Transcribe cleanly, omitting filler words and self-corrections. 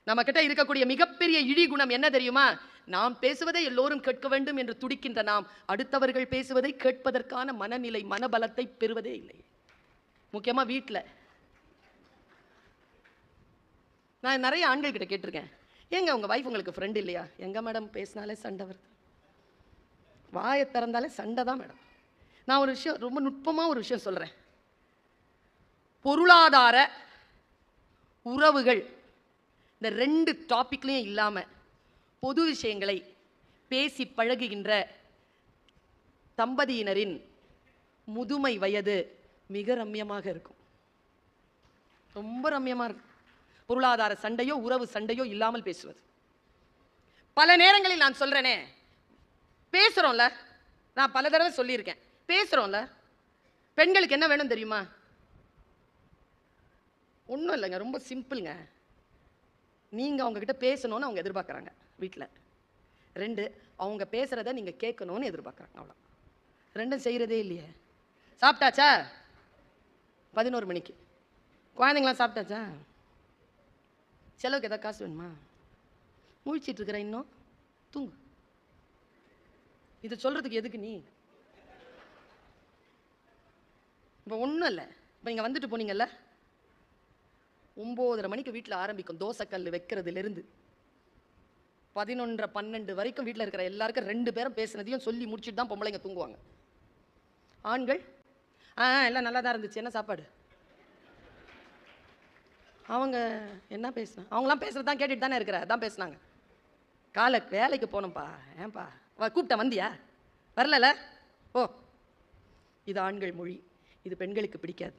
நம்ம கிட்ட இருக்கக்கூடிய மிகப்பெரிய இழி குணம் என்ன தெரியுமா? நாம் பேசுவதை எல்லோரும் கேட்க வேண்டும் என்று துடிக்கின்ற நாம், அடுத்தவர்கள் பேசுவதை கேட்பதற்கான மனநிலை, மனபலத்தை பெறுவதே இல்லை. முக்கியமா வீட்டில். நான் நிறைய ஆண்கள் கிட்ட கேட்டிருக்கேன், ஏங்க உங்க வைஃப் உங்களுக்கு ஃப்ரெண்ட் இல்லையா? எங்க மேடம், பேசினாலே சண்டை வருது, வாயை திறந்தாலே சண்டை தான் மேடம். நான் ஒரு விஷயம், ரொம்ப நுட்பமா ஒரு விஷயம் சொல்றேன். பொருளாதார உறவுகள் இந்த 2 டாபிக்லையும் இல்லாம பொது விஷயங்களை பேசி பழகுகின்ற தம்பதியினரின் முதுமை வயது மிக ரம்யமாக இருக்கும். ரொம்ப ரம்யமா இருக்கும். பொருளாதார சண்டையோ உறவு சண்டையோ இல்லாமல் பேசுவது. பல நேரங்களில் நான் சொல்றேனே, பேசுறோம்ல, நான் பல தடவை சொல்லியிருக்கேன், பேசுறோம்ல, பெண்களுக்கு என்ன வேணும் தெரியுமா? ஒன்றும் இல்லைங்க, ரொம்ப சிம்பிள்ங்க. நீங்கள் அவங்கக்கிட்ட பேசணும்னு அவங்க எதிர்பார்க்குறாங்க வீட்டில். 2, அவங்க பேசுகிறத நீங்கள் கேட்கணும்னு எதிர்பார்க்குறாங்க. அவ்வளோ. 2ம் செய்கிறதே இல்லையே. சாப்பிட்டாச்சா? 11 மணிக்கு. குழந்தைங்களாம் சாப்பிட்டாச்சா? செலவுக்கு எதாவது காசு வேணுமா? முழிச்சிட்டு இருக்கிற இன்னும், தூங்கு. இது சொல்கிறதுக்கு எதுக்கு நீ? இப்போ ஒன்றும் இல்லை. இப்போ இங்கே வந்துட்டு போனீங்கல்ல, 9:30 மணிக்கு வீட்டில் ஆரம்பிக்கும் தோசைக்கல் வைக்கிறதுலேருந்து 11, 12 வரைக்கும் வீட்டில் இருக்கிற எல்லாருக்கும் 2 பேரும் பேசுனதையும் சொல்லி முடிச்சுட்டு தான் பொம்பளைங்க தூங்குவாங்க. ஆண்கள் எல்லாம் நல்லா தான் இருந்துச்சு, என்ன சாப்பாடு? அவங்க என்ன பேசுனா? அவங்களாம் பேசுறது தான் கேட்டுட்டு தானே இருக்கிற, தான் பேசுனாங்க. காலை வேலைக்கு போனோம்ப்பா. ஏன்பா கூப்பிட்டேன், வந்தியா? வரல. ஓ, இது ஆண்கள் மொழி. இது பெண்களுக்கு பிடிக்காது.